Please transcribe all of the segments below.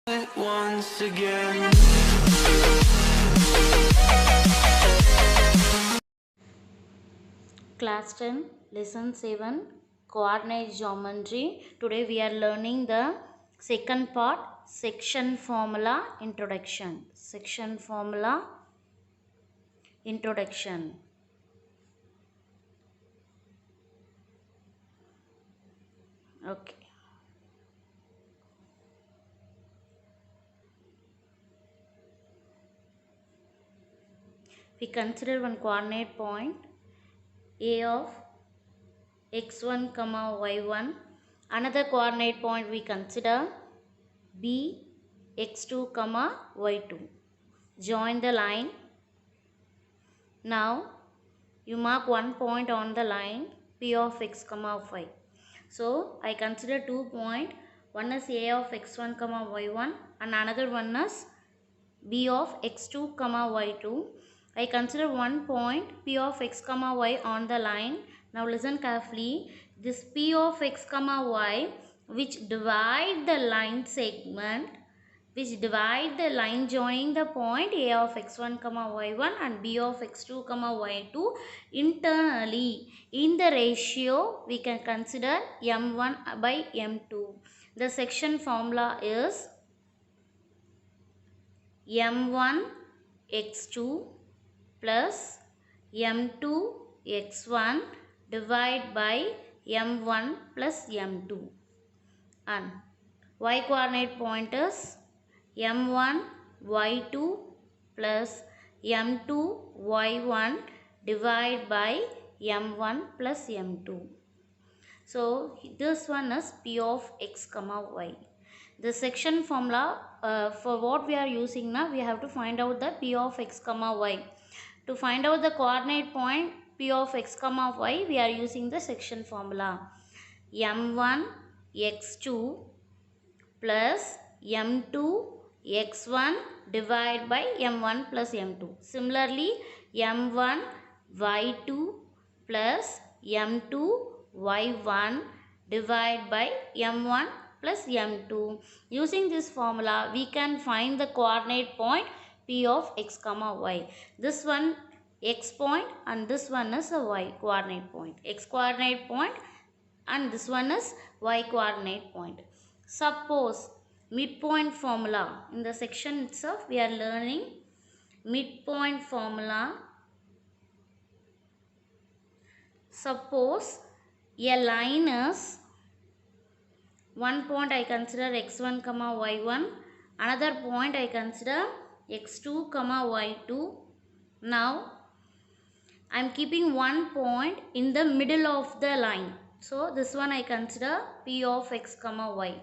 Once again. Class 10 Lesson 7 Coordinate Geometry. Today we are learning the second part, Section Formula Introduction. Section Formula Introduction. Okay. We consider one coordinate point A of x1, y1. Another coordinate point we consider B x2, y2. Join the line. Now you mark one point on the line P of x, y. So I consider 2 points. One is A of x1, y1 and another one is B of x2, y2. I consider one point P of x, y on the line. Now listen carefully. This P of x, y which divide the line segment, which divide the line joining the point A of x1, y1 and B of x2, y2 internally. In the ratio, we can consider m1 by m2. The section formula is m1 x2 plus m2 x1 divided by m1 plus m2, and y coordinate point is m1 y2 plus m2 y1 divided by m1 plus m2. So this one is P of x, y. The section formula for what we are using now, we have to find out the P of x, y. To find out the coordinate point P of x, y, we are using the section formula m1 x2 plus m2 x1 divided by m1 plus m2. Similarly, m1 y2 plus m2 y1 divided by m1 plus m2. Using this formula, we can find the coordinate point P of x, y. This one x point and this one is a y coordinate point. X coordinate point and this one is y coordinate point. Suppose midpoint formula. In the section itself, we are learning midpoint formula. Suppose a line is one point I consider x1, y1. Another point I consider x2, y2. Now I am keeping one point in the middle of the line. So this one I consider P of x, y.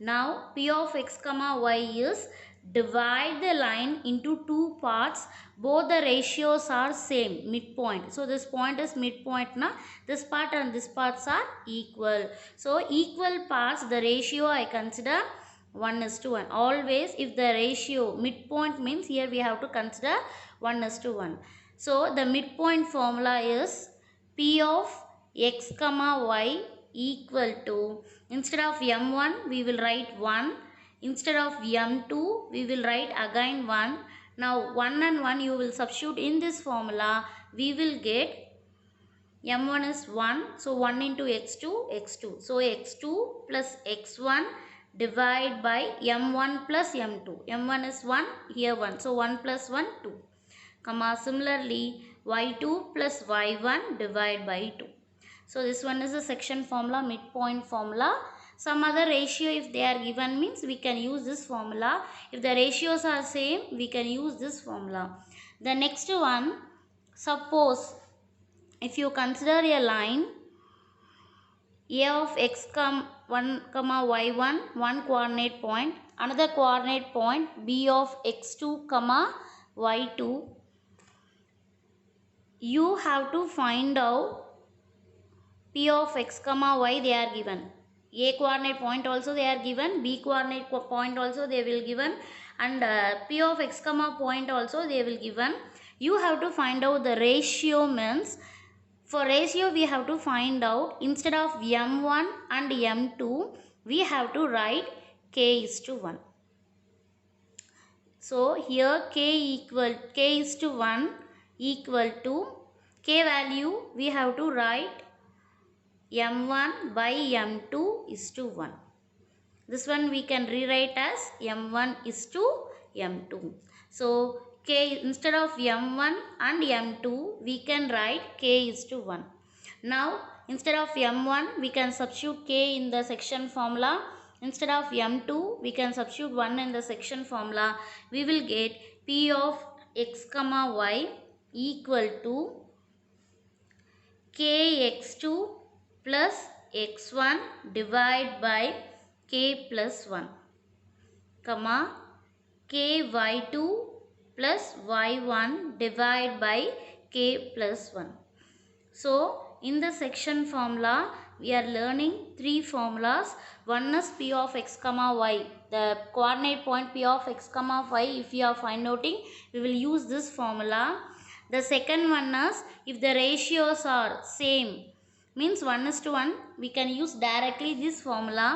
Now P of x, y is divide the line into two parts. Both the ratios are same, midpoint. So this point is midpoint now. This part and this parts are equal. So equal parts, the ratio I consider 1:1. Always if the ratio midpoint means here we have to consider 1:1. So the midpoint formula is P of x, y equal to, instead of m1 we will write 1, instead of m2 we will write again 1. Now 1 and 1 you will substitute in this formula, we will get m1 is 1, so 1 into x2, x2. So x2 plus x1 divided by m1 plus m2. m1 is 1, here 1, so 1 plus 1, 2. Similarly, y2 plus y1 divided by 2. So this one is the section formula, midpoint formula. Some other ratio if they are given means we can use this formula. If the ratios are same, we can use this formula. The next one, suppose if you consider a line A of x, 1, y1, one coordinate point, another coordinate point B of x2, y2. You have to find out P of x, y they are given. A coordinate point also they are given, B coordinate point also they will given, and P of x, point also they will given. You have to find out the ratio means, for ratio we have to find out, instead of m1 and m2 we have to write k is to 1. So here k is to 1 equal to k value we have to write m1 by m2 is to 1. This one we can rewrite as m1 is to m2. So k instead of m1 and m2 we can write k is to 1. Now instead of m1 we can substitute k in the section formula. Instead of m2 we can substitute 1 in the section formula. We will get p of x comma y equal to kx2 plus x1 divided by k plus 1 comma ky2 plus y1 divided by k plus 1. So in the section formula we are learning three formulas. One is p of x comma y, the coordinate point p of x comma y. If you are findouting, we will use this formula. The second one is if the ratios are same, means 1 is to 1, we can use directly this formula.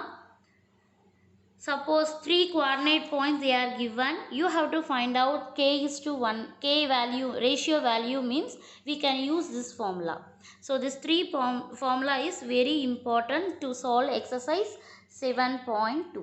Suppose three coordinate points they are given, you have to find out k is to 1, k value, ratio value means we can use this formula. So this three formula is very important to solve exercise 7.2.